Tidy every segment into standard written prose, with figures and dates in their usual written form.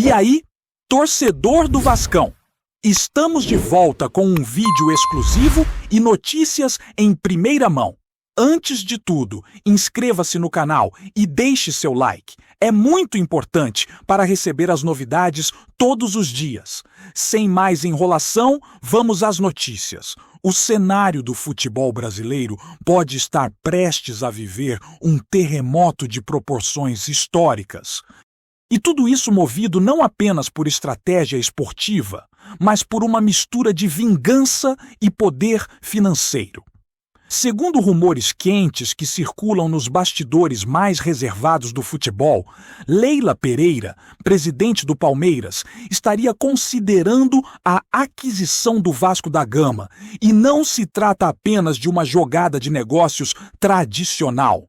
E aí, torcedor do Vascão, estamos de volta com um vídeo exclusivo e notícias em primeira mão. Antes de tudo, inscreva-se no canal e deixe seu like. É muito importante para receber as novidades todos os dias. Sem mais enrolação, vamos às notícias. O cenário do futebol brasileiro pode estar prestes a viver um terremoto de proporções históricas. E tudo isso movido não apenas por estratégia esportiva, mas por uma mistura de vingança e poder financeiro. Segundo rumores quentes que circulam nos bastidores mais reservados do futebol, Leila Pereira, presidente do Palmeiras, estaria considerando a aquisição do Vasco da Gama, e não se trata apenas de uma jogada de negócios tradicional.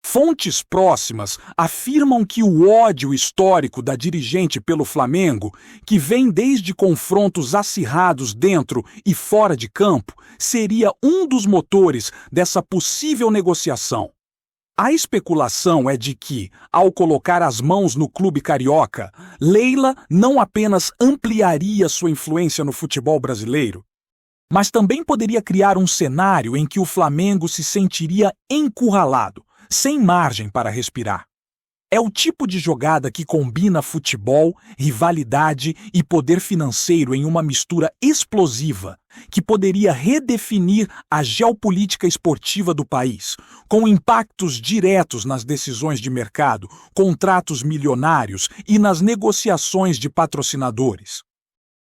Fontes próximas afirmam que o ódio histórico da dirigente pelo Flamengo, que vem desde confrontos acirrados dentro e fora de campo, seria um dos motores dessa possível negociação. A especulação é de que, ao colocar as mãos no clube carioca, Leila não apenas ampliaria sua influência no futebol brasileiro, mas também poderia criar um cenário em que o Flamengo se sentiria encurralado, sem margem para respirar. É o tipo de jogada que combina futebol, rivalidade e poder financeiro em uma mistura explosiva, que poderia redefinir a geopolítica esportiva do país, com impactos diretos nas decisões de mercado, contratos milionários e nas negociações de patrocinadores.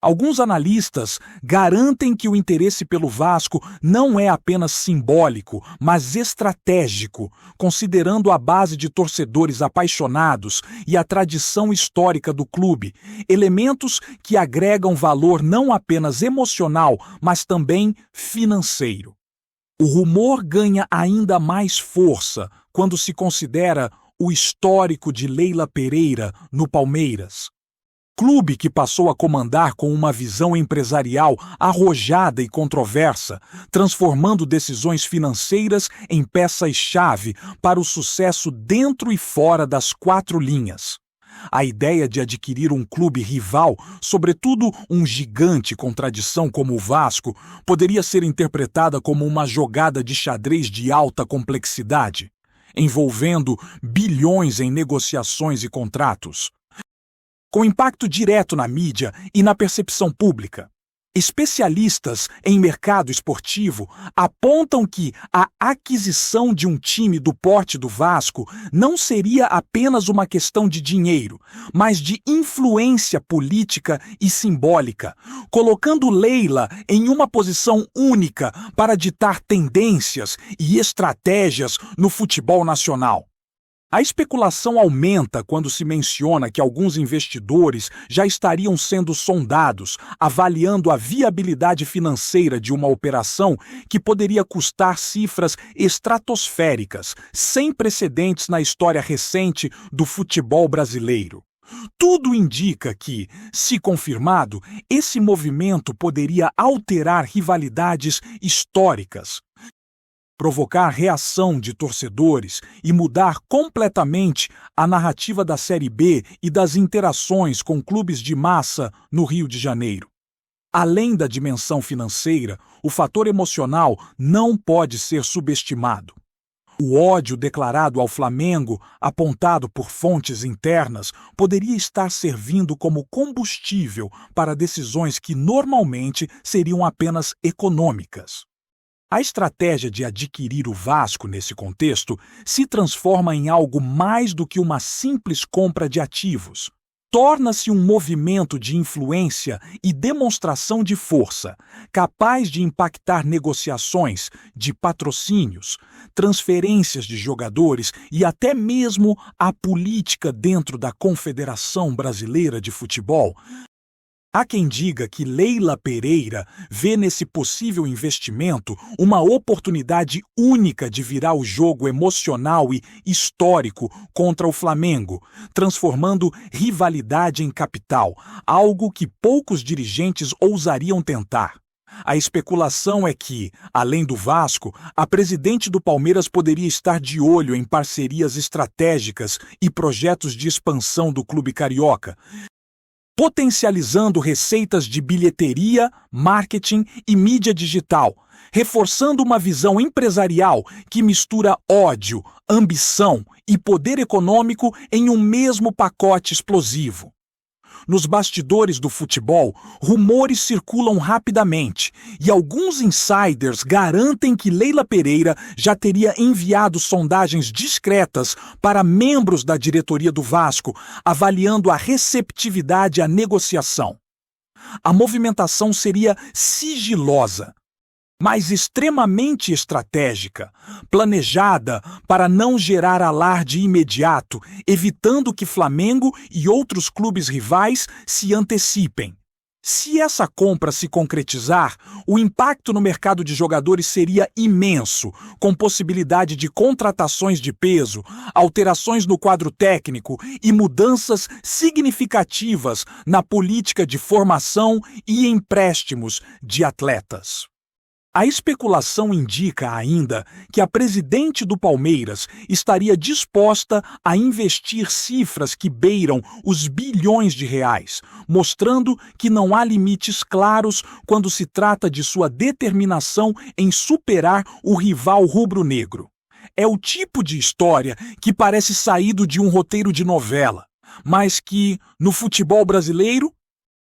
Alguns analistas garantem que o interesse pelo Vasco não é apenas simbólico, mas estratégico, considerando a base de torcedores apaixonados e a tradição histórica do clube, elementos que agregam valor não apenas emocional, mas também financeiro. O rumor ganha ainda mais força quando se considera o histórico de Leila Pereira no Palmeiras. Clube que passou a comandar com uma visão empresarial arrojada e controversa, transformando decisões financeiras em peças-chave para o sucesso dentro e fora das quatro linhas. A ideia de adquirir um clube rival, sobretudo um gigante com tradição como o Vasco, poderia ser interpretada como uma jogada de xadrez de alta complexidade, envolvendo bilhões em negociações e contratos, com impacto direto na mídia e na percepção pública. Especialistas em mercado esportivo apontam que a aquisição de um time do porte do Vasco não seria apenas uma questão de dinheiro, mas de influência política e simbólica, colocando Leila em uma posição única para ditar tendências e estratégias no futebol nacional. A especulação aumenta quando se menciona que alguns investidores já estariam sendo sondados, avaliando a viabilidade financeira de uma operação que poderia custar cifras estratosféricas, sem precedentes na história recente do futebol brasileiro. Tudo indica que, se confirmado, esse movimento poderia alterar rivalidades históricas, provocar reação de torcedores e mudar completamente a narrativa da Série B e das interações com clubes de massa no Rio de Janeiro. Além da dimensão financeira, o fator emocional não pode ser subestimado. O ódio declarado ao Flamengo, apontado por fontes internas, poderia estar servindo como combustível para decisões que normalmente seriam apenas econômicas. A estratégia de adquirir o Vasco nesse contexto se transforma em algo mais do que uma simples compra de ativos. Torna-se um movimento de influência e demonstração de força, capaz de impactar negociações de patrocínios, transferências de jogadores e até mesmo a política dentro da Confederação Brasileira de Futebol. Há quem diga que Leila Pereira vê nesse possível investimento uma oportunidade única de virar o jogo emocional e histórico contra o Flamengo, transformando rivalidade em capital, algo que poucos dirigentes ousariam tentar. A especulação é que, além do Vasco, a presidente do Palmeiras poderia estar de olho em parcerias estratégicas e projetos de expansão do clube carioca, potencializando receitas de bilheteria, marketing e mídia digital, reforçando uma visão empresarial que mistura ódio, ambição e poder econômico em um mesmo pacote explosivo. Nos bastidores do futebol, rumores circulam rapidamente e alguns insiders garantem que Leila Pereira já teria enviado sondagens discretas para membros da diretoria do Vasco, avaliando a receptividade à negociação. A movimentação seria sigilosa, mas extremamente estratégica, planejada para não gerar alarde imediato, evitando que Flamengo e outros clubes rivais se antecipem. Se essa compra se concretizar, o impacto no mercado de jogadores seria imenso, com possibilidade de contratações de peso, alterações no quadro técnico e mudanças significativas na política de formação e empréstimos de atletas. A especulação indica ainda que a presidente do Palmeiras estaria disposta a investir cifras que beiram os bilhões de reais, mostrando que não há limites claros quando se trata de sua determinação em superar o rival rubro-negro. É o tipo de história que parece saído de um roteiro de novela, mas que, no futebol brasileiro,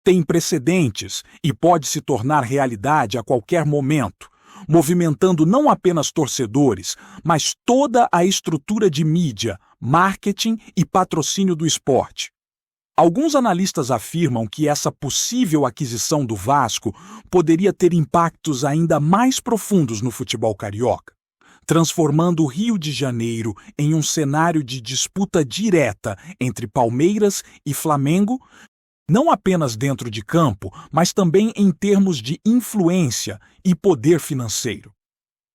tem precedentes e pode se tornar realidade a qualquer momento, movimentando não apenas torcedores, mas toda a estrutura de mídia, marketing e patrocínio do esporte. Alguns analistas afirmam que essa possível aquisição do Vasco poderia ter impactos ainda mais profundos no futebol carioca, transformando o Rio de Janeiro em um cenário de disputa direta entre Palmeiras e Flamengo, não apenas dentro de campo, mas também em termos de influência e poder financeiro.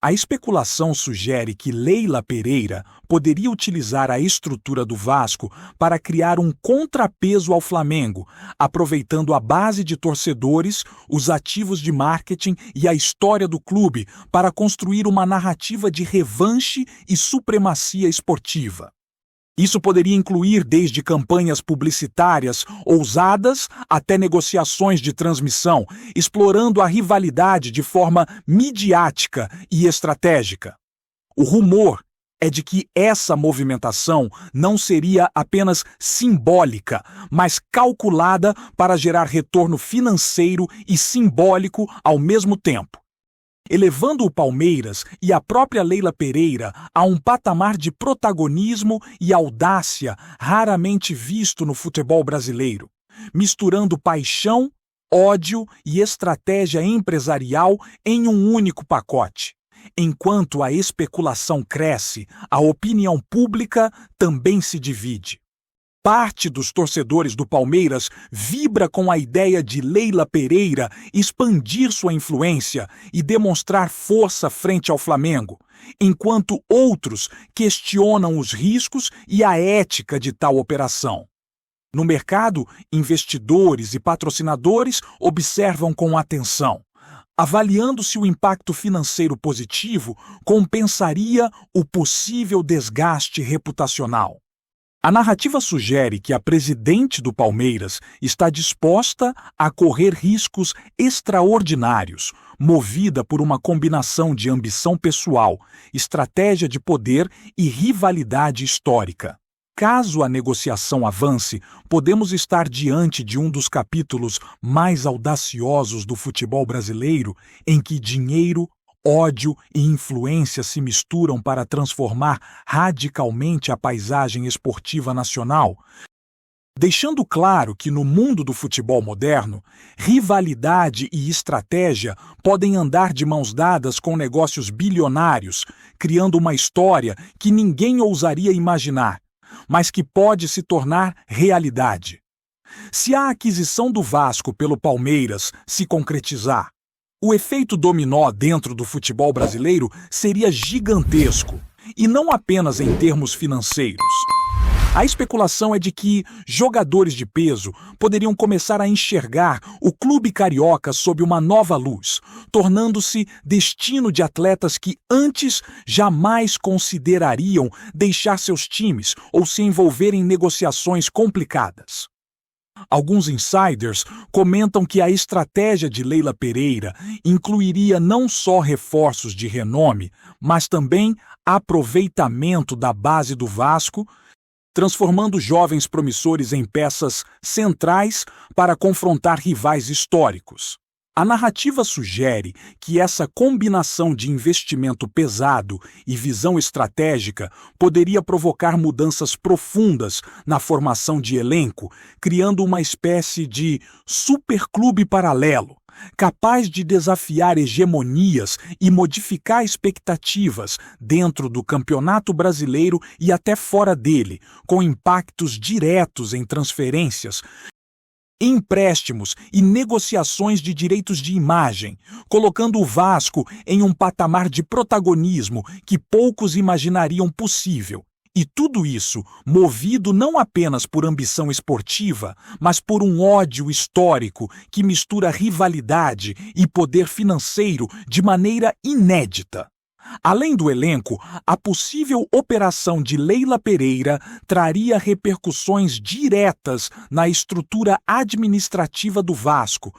A especulação sugere que Leila Pereira poderia utilizar a estrutura do Vasco para criar um contrapeso ao Flamengo, aproveitando a base de torcedores, os ativos de marketing e a história do clube para construir uma narrativa de revanche e supremacia esportiva. Isso poderia incluir desde campanhas publicitárias ousadas até negociações de transmissão, explorando a rivalidade de forma midiática e estratégica. O rumor é de que essa movimentação não seria apenas simbólica, mas calculada para gerar retorno financeiro e simbólico ao mesmo tempo, elevando o Palmeiras e a própria Leila Pereira a um patamar de protagonismo e audácia raramente visto no futebol brasileiro, misturando paixão, ódio e estratégia empresarial em um único pacote. Enquanto a especulação cresce, a opinião pública também se divide. Parte dos torcedores do Palmeiras vibra com a ideia de Leila Pereira expandir sua influência e demonstrar força frente ao Flamengo, enquanto outros questionam os riscos e a ética de tal operação. No mercado, investidores e patrocinadores observam com atenção, avaliando se o impacto financeiro positivo compensaria o possível desgaste reputacional. A narrativa sugere que a presidente do Palmeiras está disposta a correr riscos extraordinários, movida por uma combinação de ambição pessoal, estratégia de poder e rivalidade histórica. Caso a negociação avance, podemos estar diante de um dos capítulos mais audaciosos do futebol brasileiro, em que dinheiro, ódio e influência se misturam para transformar radicalmente a paisagem esportiva nacional, deixando claro que no mundo do futebol moderno, rivalidade e estratégia podem andar de mãos dadas com negócios bilionários, criando uma história que ninguém ousaria imaginar, mas que pode se tornar realidade. Se a aquisição do Vasco pelo Palmeiras se concretizar, o efeito dominó dentro do futebol brasileiro seria gigantesco, e não apenas em termos financeiros. A especulação é de que jogadores de peso poderiam começar a enxergar o clube carioca sob uma nova luz, tornando-se destino de atletas que antes jamais considerariam deixar seus times ou se envolver em negociações complicadas. Alguns insiders comentam que a estratégia de Leila Pereira incluiria não só reforços de renome, mas também aproveitamento da base do Vasco, transformando jovens promissores em peças centrais para confrontar rivais históricos. A narrativa sugere que essa combinação de investimento pesado e visão estratégica poderia provocar mudanças profundas na formação de elenco, criando uma espécie de superclube paralelo, capaz de desafiar hegemonias e modificar expectativas dentro do Campeonato Brasileiro e até fora dele, com impactos diretos em transferências, empréstimos e negociações de direitos de imagem, colocando o Vasco em um patamar de protagonismo que poucos imaginariam possível. E tudo isso movido não apenas por ambição esportiva, mas por um ódio histórico que mistura rivalidade e poder financeiro de maneira inédita. Além do elenco, a possível operação de Leila Pereira traria repercussões diretas na estrutura administrativa do Vasco,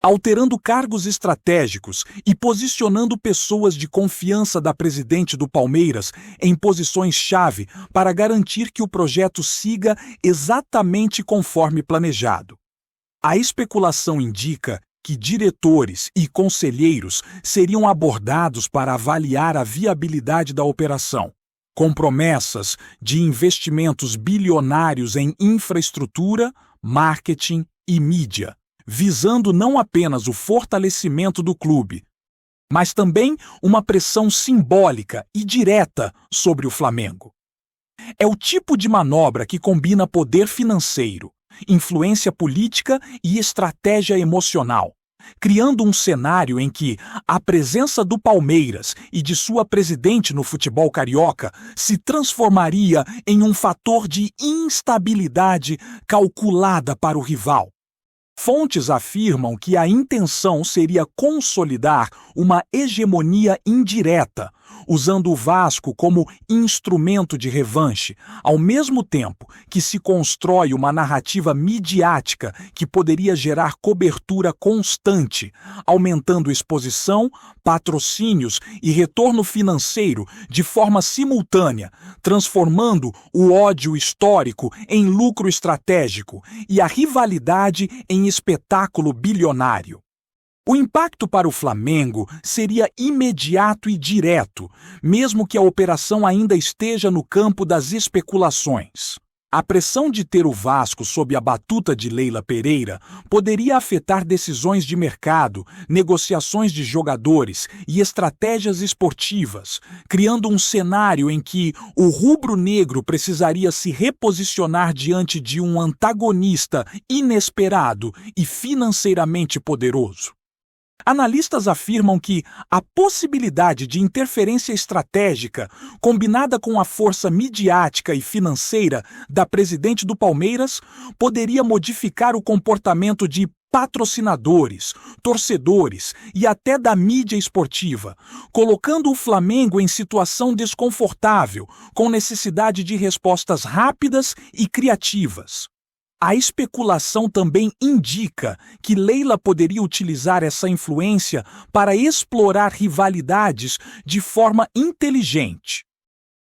alterando cargos estratégicos e posicionando pessoas de confiança da presidente do Palmeiras em posições-chave para garantir que o projeto siga exatamente conforme planejado. A especulação indica que diretores e conselheiros seriam abordados para avaliar a viabilidade da operação, com promessas de investimentos bilionários em infraestrutura, marketing e mídia, visando não apenas o fortalecimento do clube, mas também uma pressão simbólica e direta sobre o Flamengo. É o tipo de manobra que combina poder financeiro, influência política e estratégia emocional, criando um cenário em que a presença do Palmeiras e de sua presidente no futebol carioca se transformaria em um fator de instabilidade calculada para o rival. Fontes afirmam que a intenção seria consolidar uma hegemonia indireta, usando o Vasco como instrumento de revanche, ao mesmo tempo que se constrói uma narrativa midiática que poderia gerar cobertura constante, aumentando exposição, patrocínios e retorno financeiro de forma simultânea, transformando o ódio histórico em lucro estratégico e a rivalidade em espetáculo bilionário. O impacto para o Flamengo seria imediato e direto, mesmo que a operação ainda esteja no campo das especulações. A pressão de ter o Vasco sob a batuta de Leila Pereira poderia afetar decisões de mercado, negociações de jogadores e estratégias esportivas, criando um cenário em que o rubro-negro precisaria se reposicionar diante de um antagonista inesperado e financeiramente poderoso. Analistas afirmam que a possibilidade de interferência estratégica, combinada com a força midiática e financeira da presidente do Palmeiras, poderia modificar o comportamento de patrocinadores, torcedores e até da mídia esportiva, colocando o Flamengo em situação desconfortável, com necessidade de respostas rápidas e criativas. A especulação também indica que Leila poderia utilizar essa influência para explorar rivalidades de forma inteligente,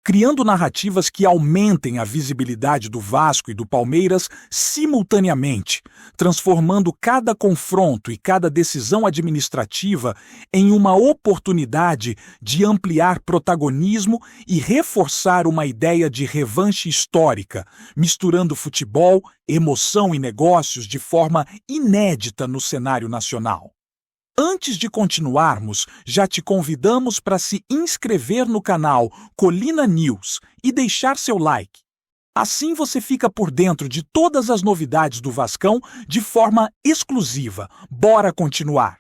criando narrativas que aumentem a visibilidade do Vasco e do Palmeiras simultaneamente, transformando cada confronto e cada decisão administrativa em uma oportunidade de ampliar protagonismo e reforçar uma ideia de revanche histórica, misturando futebol, emoção e negócios de forma inédita no cenário nacional. Antes de continuarmos, já te convidamos para se inscrever no canal Colina News e deixar seu like. Assim você fica por dentro de todas as novidades do Vascão de forma exclusiva. Bora continuar!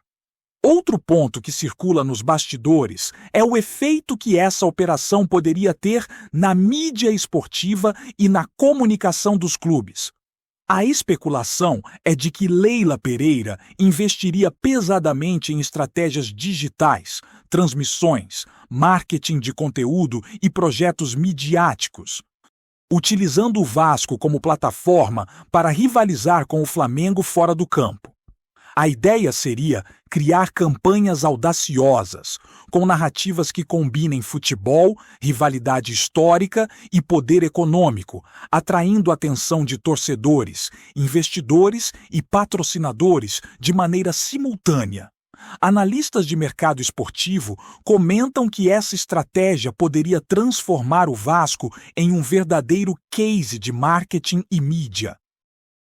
Outro ponto que circula nos bastidores é o efeito que essa operação poderia ter na mídia esportiva e na comunicação dos clubes. A especulação é de que Leila Pereira investiria pesadamente em estratégias digitais, transmissões, marketing de conteúdo e projetos midiáticos, utilizando o Vasco como plataforma para rivalizar com o Flamengo fora do campo. A ideia seria criar campanhas audaciosas, com narrativas que combinem futebol, rivalidade histórica e poder econômico, atraindo a atenção de torcedores, investidores e patrocinadores de maneira simultânea. Analistas de mercado esportivo comentam que essa estratégia poderia transformar o Vasco em um verdadeiro case de marketing e mídia,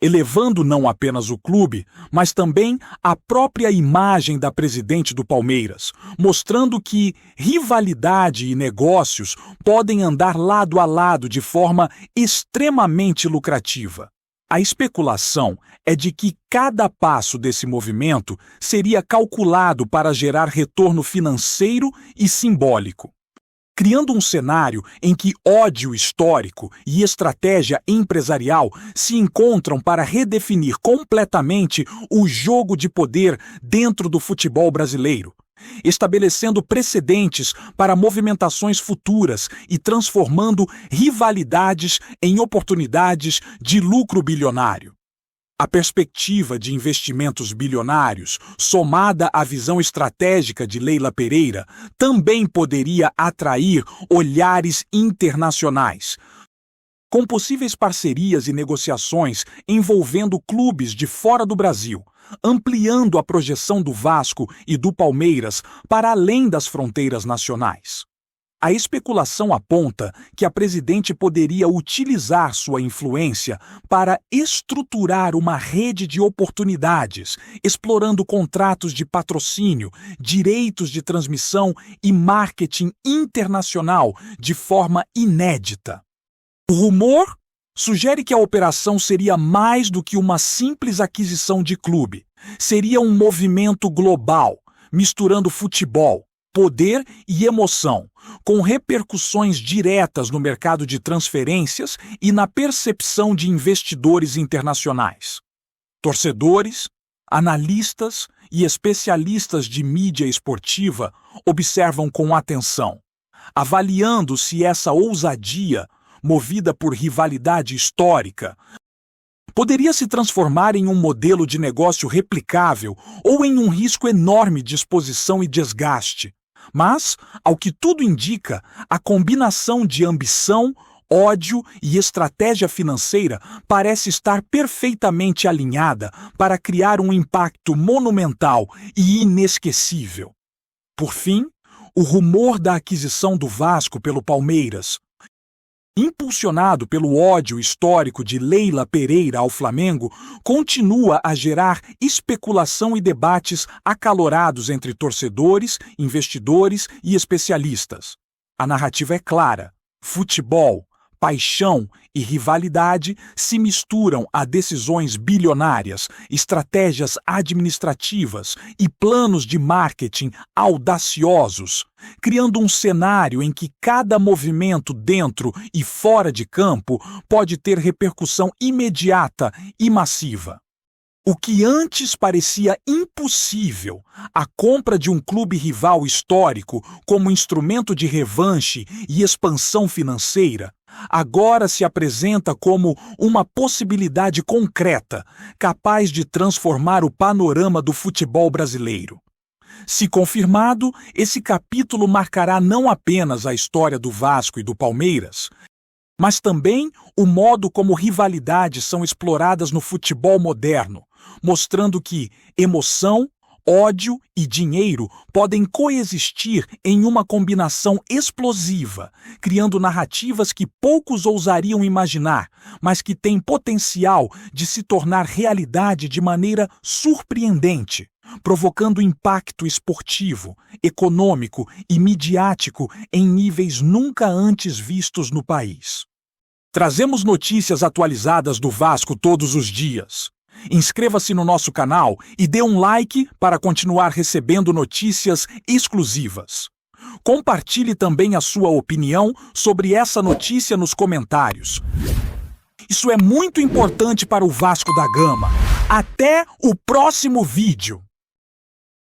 elevando não apenas o clube, mas também a própria imagem da presidente do Palmeiras, mostrando que rivalidade e negócios podem andar lado a lado de forma extremamente lucrativa. A especulação é de que cada passo desse movimento seria calculado para gerar retorno financeiro e simbólico, criando um cenário em que ódio histórico e estratégia empresarial se encontram para redefinir completamente o jogo de poder dentro do futebol brasileiro, estabelecendo precedentes para movimentações futuras e transformando rivalidades em oportunidades de lucro bilionário. A perspectiva de investimentos bilionários, somada à visão estratégica de Leila Pereira, também poderia atrair olhares internacionais, com possíveis parcerias e negociações envolvendo clubes de fora do Brasil, ampliando a projeção do Vasco e do Palmeiras para além das fronteiras nacionais. A especulação aponta que a presidente poderia utilizar sua influência para estruturar uma rede de oportunidades, explorando contratos de patrocínio, direitos de transmissão e marketing internacional de forma inédita. O rumor sugere que a operação seria mais do que uma simples aquisição de clube. Seria um movimento global, misturando futebol, poder e emoção, com repercussões diretas no mercado de transferências e na percepção de investidores internacionais. Torcedores, analistas e especialistas de mídia esportiva observam com atenção, avaliando se essa ousadia, movida por rivalidade histórica, poderia se transformar em um modelo de negócio replicável ou em um risco enorme de exposição e desgaste. Mas, ao que tudo indica, a combinação de ambição, ódio e estratégia financeira parece estar perfeitamente alinhada para criar um impacto monumental e inesquecível. Por fim, o rumor da aquisição do Vasco pelo Palmeiras, impulsionado pelo ódio histórico de Leila Pereira ao Flamengo, continua a gerar especulação e debates acalorados entre torcedores, investidores e especialistas. A narrativa é clara: futebol, paixão e rivalidade se misturam a decisões bilionárias, estratégias administrativas e planos de marketing audaciosos, criando um cenário em que cada movimento dentro e fora de campo pode ter repercussão imediata e massiva. O que antes parecia impossível, a compra de um clube rival histórico como instrumento de revanche e expansão financeira, agora se apresenta como uma possibilidade concreta, capaz de transformar o panorama do futebol brasileiro. Se confirmado, esse capítulo marcará não apenas a história do Vasco e do Palmeiras, mas também o modo como rivalidades são exploradas no futebol moderno, mostrando que emoção, ódio e dinheiro podem coexistir em uma combinação explosiva, criando narrativas que poucos ousariam imaginar, mas que têm potencial de se tornar realidade de maneira surpreendente, provocando impacto esportivo, econômico e midiático em níveis nunca antes vistos no país. Trazemos notícias atualizadas do Vasco todos os dias. Inscreva-se no nosso canal e dê um like para continuar recebendo notícias exclusivas. Compartilhe também a sua opinião sobre essa notícia nos comentários. Isso é muito importante para o Vasco da Gama. Até o próximo vídeo!